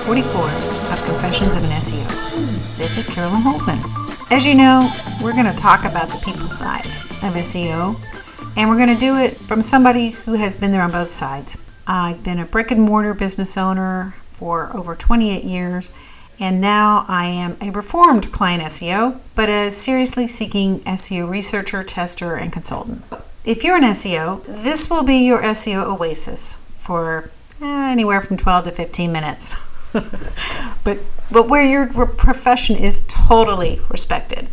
44 of Confessions of an SEO. This is Carolyn Holzman. As you know, we're going to talk about the people side of SEO, and we're going to do it from somebody who has been there on both sides. I've been a brick and mortar business owner for over 28 years, and now I am a reformed client SEO, but a seriously seeking SEO researcher, tester, and consultant. If you're an SEO, this will be your SEO oasis for anywhere from 12 to 15 minutes. but where your profession is totally respected.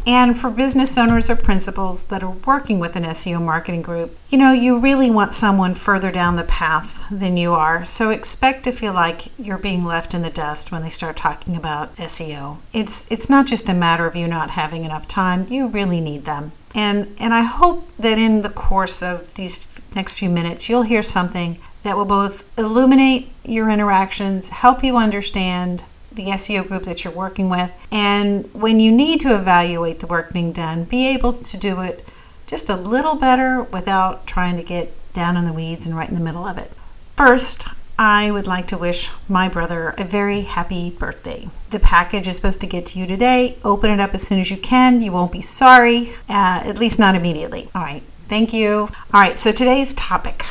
And for business owners or principals that are working with an SEO marketing group, you really want someone further down the path than you are. So expect to feel like you're being left in the dust when they start talking about SEO. It's not just a matter of you not having enough time. You really need them. And I hope that in the course of these next few minutes, you'll hear something that will both illuminate your interactions, help you understand the SEO group that you're working with, and when you need to evaluate the work being done, be able to do it just a little better without trying to get down in the weeds and right in the middle of it. First, I would like to wish my brother a very happy birthday. The package is supposed to get to you today. Open it up as soon as you can. You won't be sorry, at least not immediately. All right, thank you. All right, so today's topic.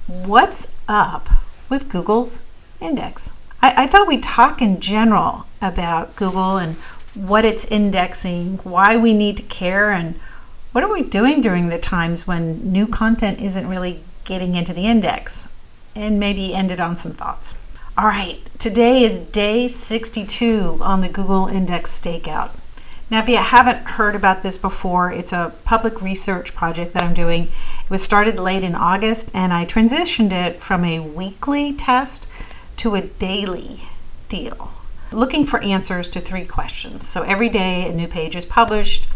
What's up with Google's index? I thought we'd talk in general about Google and what it's indexing, why we need to care, and what are we doing during the times when new content isn't really getting into the index, and maybe ended on some thoughts. All right, today is day 62 on the Google Index Stakeout. Now, if you haven't heard about this before, it's a public research project that I'm doing. It was started late in August, and I transitioned it from a weekly test to a daily deal, looking for answers to 3 questions. So every day a new page is published,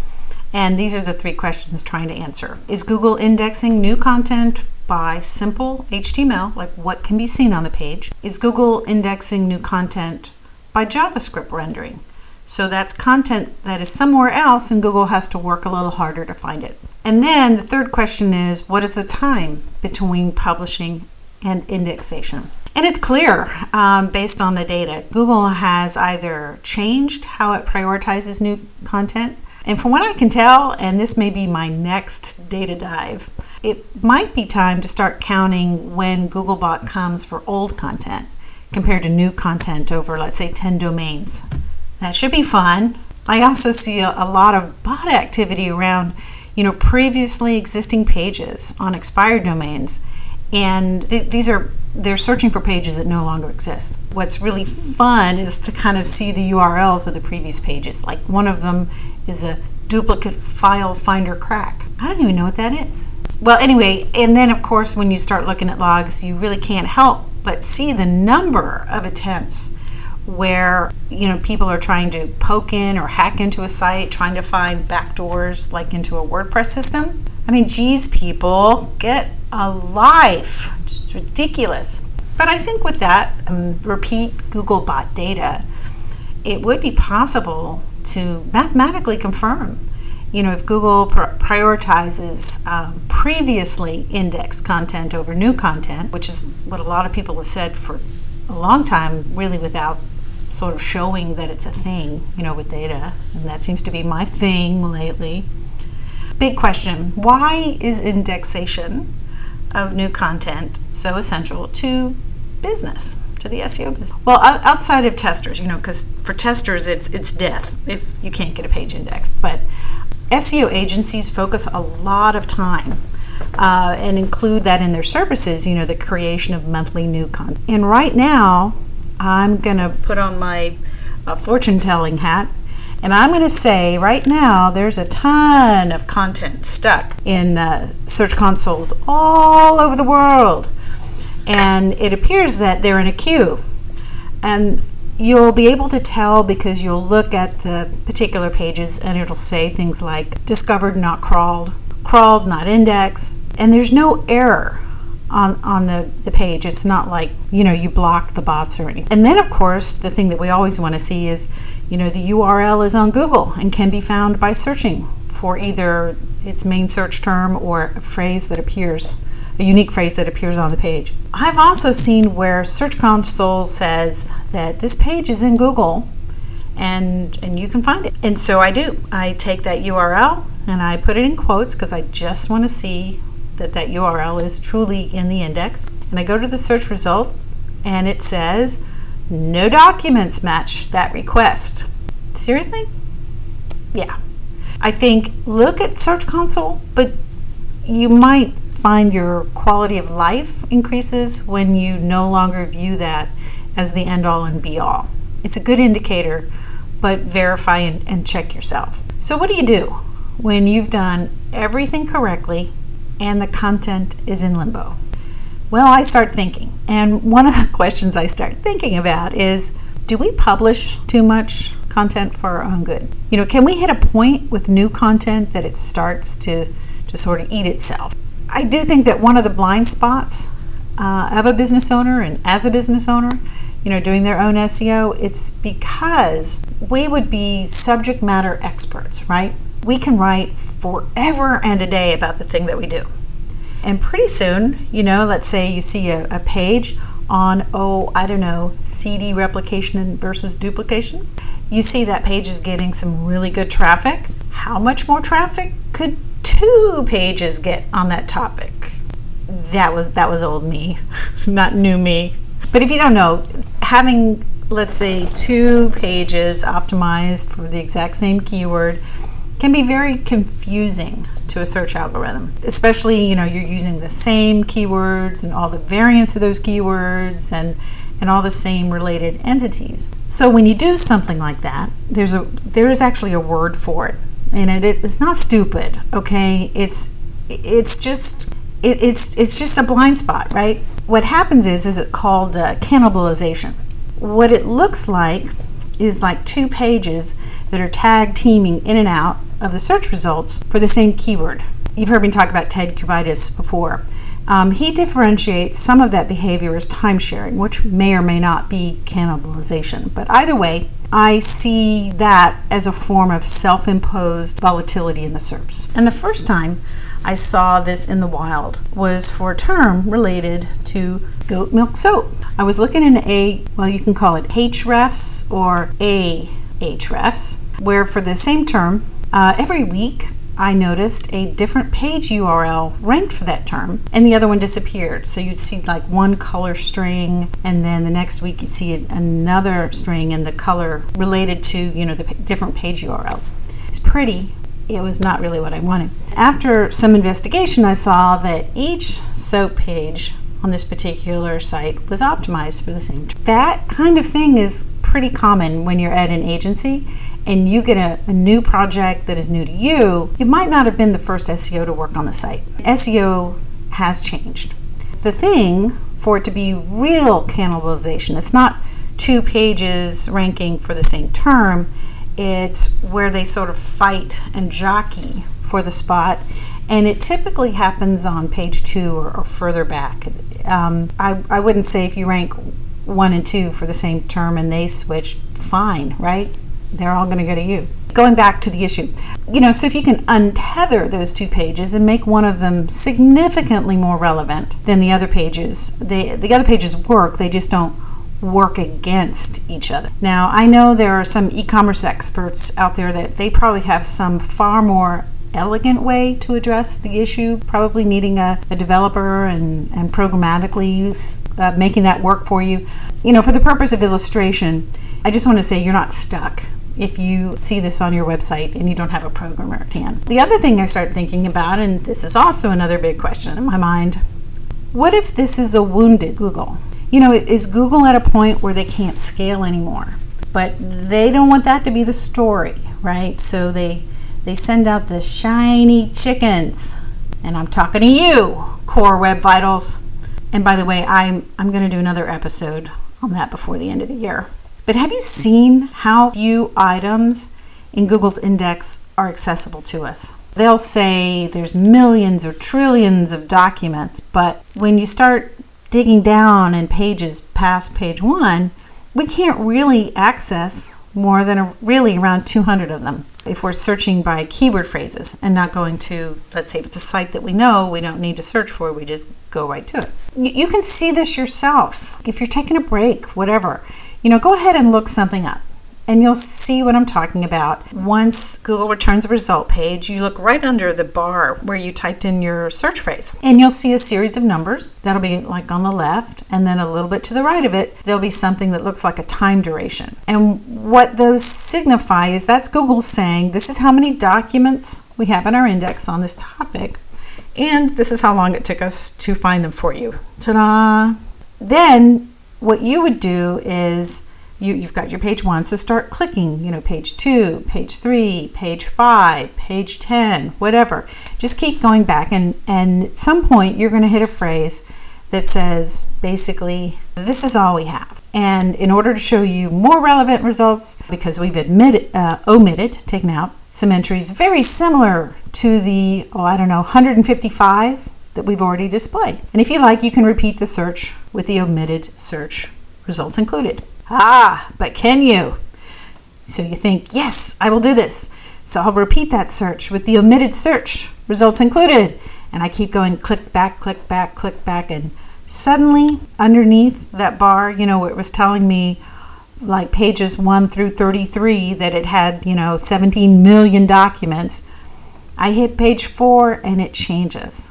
and these are the 3 questions trying to answer. Is Google indexing new content by simple HTML, like what can be seen on the page? Is Google indexing new content by JavaScript rendering? So that's content that is somewhere else, and Google has to work a little harder to find it. And then the 3rd question is, what is the time between publishing and indexation? And it's clear, based on the data, Google has either changed how it prioritizes new content, and from what I can tell, and this may be my next data dive, it might be time to start counting when Googlebot comes for old content compared to new content over, let's say, 10 domains. That should be fun. I also see a lot of bot activity around, previously existing pages on expired domains, and they're searching for pages that no longer exist. What's really fun is to kind of see the URLs of the previous pages. Like one of them is a duplicate file finder crack. I don't even know what that is. Well, anyway, and then of course when you start looking at logs, you really can't help but see the number of attempts where people are trying to poke in or hack into a site, trying to find backdoors like into a WordPress system. I mean, geez, people, get a life. It's ridiculous. But I think with that repeat Googlebot data, it would be possible to mathematically confirm, if Google prioritizes previously indexed content over new content, which is what a lot of people have said for a long time, really without sort of showing that it's a thing, with data. And that seems to be my thing lately. Big question, why is indexation of new content so essential to business, to the SEO business? Well, outside of testers, because for testers it's death if you can't get a page indexed. But SEO agencies focus a lot of time and include that in their services, the creation of monthly new content. And right now, I'm going to put on my fortune-telling hat, and I'm going to say right now there's a ton of content stuck in search consoles all over the world. And it appears that they're in a queue. And you'll be able to tell because you'll look at the particular pages and it'll say things like discovered, not crawled, crawled, not indexed. And there's no error on the page. It's not like, you block the bots or anything. And then, of course, the thing that we always want to see is, the URL is on Google and can be found by searching for either its main search term or a phrase that appears a unique phrase that appears on the page. I've also seen where Search Console says that this page is in Google and you can find it. And so I do. I take that URL and I put it in quotes because I just want to see that that URL is truly in the index. And I go to the search results and it says, no documents match that request. Seriously? Yeah. I think look at Search Console, but you might find your quality of life increases when you no longer view that as the end-all and be-all. It's a good indicator, but verify and check yourself. So what do you do when you've done everything correctly and the content is in limbo? Well, I start thinking, and one of the questions I start thinking about is, do we publish too much content for our own good? Can we hit a point with new content that it starts to sort of eat itself? I do think that one of the blind spots of a business owner and as a business owner, doing their own SEO, it's because we would be subject matter experts, right? We can write forever and a day about the thing that we do. And pretty soon, let's say you see a page on, CD replication versus duplication. You see that page is getting some really good traffic. How much more traffic could 2 pages get on that topic? That was old me, not new me. But if you don't know, having, let's say, 2 pages optimized for the exact same keyword can be very confusing to a search algorithm, especially, you're using the same keywords and all the variants of those keywords and all the same related entities. So when you do something like that, there is actually a word for it, and it's not stupid, okay? It's just a blind spot, right? What happens is it's called cannibalization. What it looks like is like 2 pages that are tag teaming in and out of the search results for the same keyword. You've heard me talk about Ted Kubitis before. He differentiates some of that behavior as time sharing, which may or may not be cannibalization. But either way, I see that as a form of self-imposed volatility in the SERPs. And the first time I saw this in the wild was for a term related to goat milk soap. I was looking in you can call it Hrefs or Ahrefs, where for the same term, every week I noticed a different page URL ranked for that term, and the other one disappeared. So you'd see like one color string, and then the next week you'd see another string and the color related to the different page URLs. It's pretty. It was not really what I wanted. After some investigation, I saw that each soap page on this particular site was optimized for the same term. That kind of thing is pretty common when you're at an agency and you get a new project that is new to you. You might not have been the first SEO to work on the site. SEO has changed. The thing for it to be real cannibalization, it's not 2 pages ranking for the same term. It's where they sort of fight and jockey for the spot, and it typically happens on page 2 or further back. I wouldn't say if you rank 1 and 2 for the same term and they switch, fine, right? They're all going to go to you. Going back to the issue, so if you can untether those 2 pages and make one of them significantly more relevant than the other pages, the other pages work, they just don't work against each other. Now, I know there are some e-commerce experts out there that they probably have some far more elegant way to address the issue, probably needing a developer and programmatically making that work for you. For the purpose of illustration, I just want to say you're not stuck if you see this on your website and you don't have a programmer at hand. The other thing I start thinking about, and this is also another big question in my mind, what if this is a wounded Google? Is Google at a point where they can't scale anymore? But they don't want that to be the story, right? So they send out the shiny chickens. And I'm talking to you, Core Web Vitals. And by the way, I'm going to do another episode on that before the end of the year. But have you seen how few items in Google's index are accessible to us? They'll say there's millions or trillions of documents, but when you start digging down in pages past page 1, we can't really access more than really around 200 of them if we're searching by keyword phrases and not going to, let's say if it's a site that we know we don't need to search for, we just go right to it. You can see this yourself. If you're taking a break, whatever, go ahead and look something up. And you'll see what I'm talking about. Once Google returns a result page, you look right under the bar where you typed in your search phrase. And you'll see a series of numbers. That'll be like on the left. And then a little bit to the right of it, there'll be something that looks like a time duration. And what those signify is that's Google saying, this is how many documents we have in our index on this topic. And this is how long it took us to find them for you. Ta-da! Then what you would do is, you've got your page 1, so start clicking, page 2, page 3, page 5, page 10, whatever. Just keep going back, and at some point you're going to hit a phrase that says, basically, this is all we have. And in order to show you more relevant results, because we've taken out some entries very similar to the, 155 that we've already displayed. And if you like, you can repeat the search with the omitted search results included. But can you? So you think, yes, I will do this. So I'll repeat that search with the omitted search results included. And I keep going, click back, click back, click back. And suddenly underneath that bar, where it was telling me like pages 1 through 33 that it had, 17 million documents, I hit page 4 and it changes.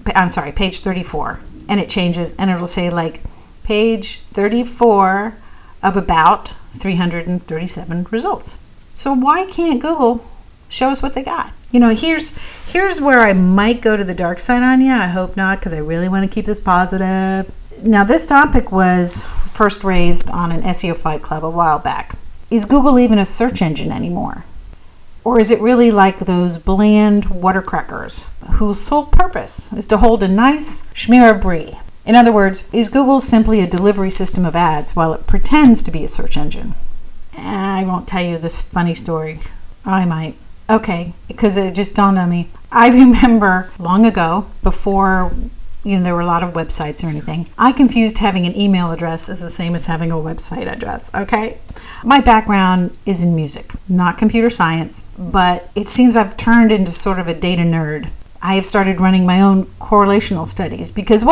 Page 34. And it changes and it'll say like page 34 of about 337 results. So why can't Google show us what they got? Here's where I might go to the dark side on you. I hope not, because I really want to keep this positive. Now, this topic was first raised on an SEO Fight Club a while back. Is Google even a search engine anymore? Or is it really like those bland watercrackers whose sole purpose is to hold a nice schmear brie? In other words, is Google simply a delivery system of ads while it pretends to be a search engine? I won't tell you this funny story. I might. Okay, because it just dawned on me. I remember long ago, before there were a lot of websites or anything, I confused having an email address as the same as having a website address, okay? My background is in music, not computer science, but it seems I've turned into sort of a data nerd. I have started running my own correlational studies because,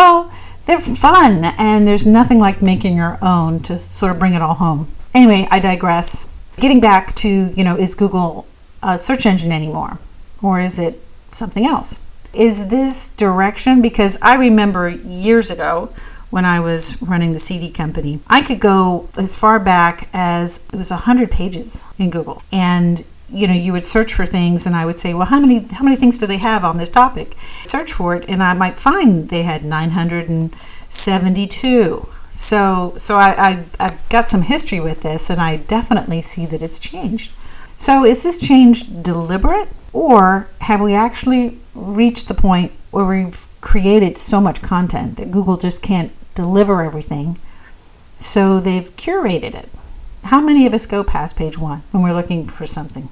they're fun, and there's nothing like making your own to sort of bring it all home. Anyway, I digress. Getting back to, is Google a search engine anymore? Or is it something else? Is this direction? Because I remember years ago when I was running the CD company, I could go as far back as it was 100 pages in Google. And you would search for things and I would say, well, how many things do they have on this topic? Search for it and I might find they had 972. So I've got some history with this and I definitely see that it's changed. So is this change deliberate, or have we actually reached the point where we've created so much content that Google just can't deliver everything, so they've curated it? How many of us go past page 1 when we're looking for something?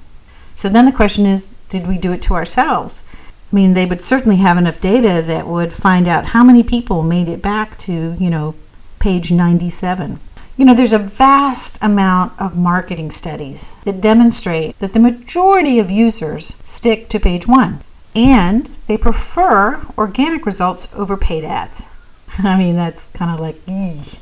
So then the question is, did we do it to ourselves? I mean, they would certainly have enough data that would find out how many people made it back to, page 97. There's a vast amount of marketing studies that demonstrate that the majority of users stick to page 1, and they prefer organic results over paid ads. I mean, that's kind of like, eesh.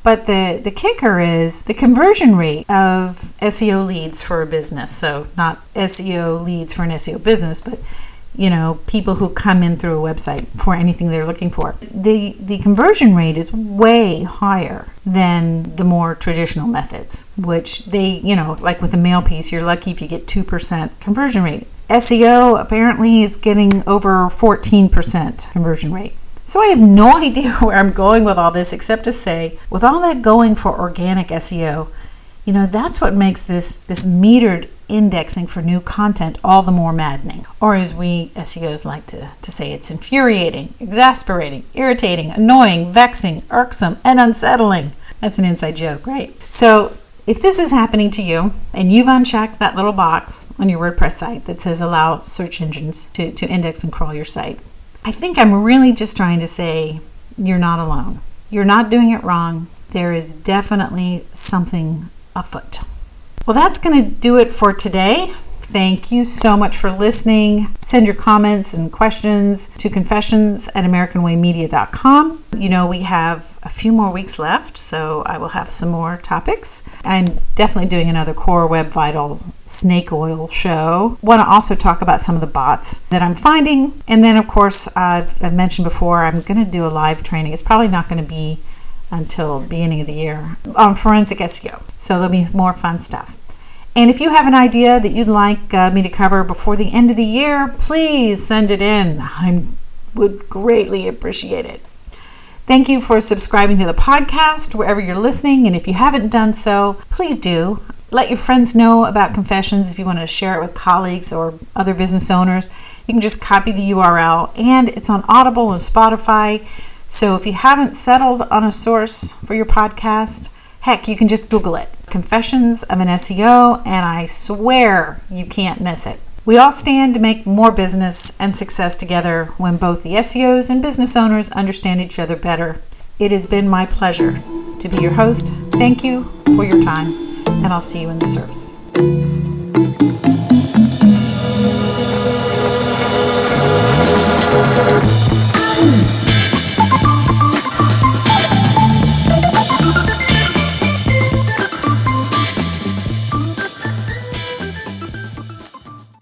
But the kicker is the conversion rate of SEO leads for a business. So not SEO leads for an SEO business, but people who come in through a website for anything they're looking for. The conversion rate is way higher than the more traditional methods, which they, like with a mail piece, you're lucky if you get 2% conversion rate. SEO apparently is getting over 14% conversion rate. So I have no idea where I'm going with all this, except to say, with all that going for organic SEO, that's what makes this metered indexing for new content all the more maddening. Or as we SEOs like to say, it's infuriating, exasperating, irritating, annoying, vexing, irksome, and unsettling. That's an inside joke, right? So if this is happening to you and you've unchecked that little box on your WordPress site that says allow search engines to index and crawl your site, I think I'm really just trying to say you're not alone. You're not doing it wrong. There is definitely something afoot. Well, that's going to do it for today. Thank you so much for listening. Send your comments and questions to confessions@americanwaymedia.com. You know, we have a few more weeks left, so I will have some more topics. I'm definitely doing another Core Web Vitals snake oil show. Want to also talk about some of the bots that I'm finding. And then, of course, I've mentioned before, I'm going to do a live training. It's probably not going to be until the beginning of the year on forensic SEO. So there'll be more fun stuff. And if you have an idea that you'd like me to cover before the end of the year, please send it in. I would greatly appreciate it. Thank you for subscribing to the podcast wherever you're listening. And if you haven't done so, please do. Let your friends know about Confessions if you want to share it with colleagues or other business owners. You can just copy the URL, and it's on Audible and Spotify. So if you haven't settled on a source for your podcast, heck, you can just Google it. Confessions of an SEO, and I swear you can't miss it. We all stand to make more business and success together when both the SEOs and business owners understand each other better. It has been my pleasure to be your host. Thank you for your time, and I'll see you in the service.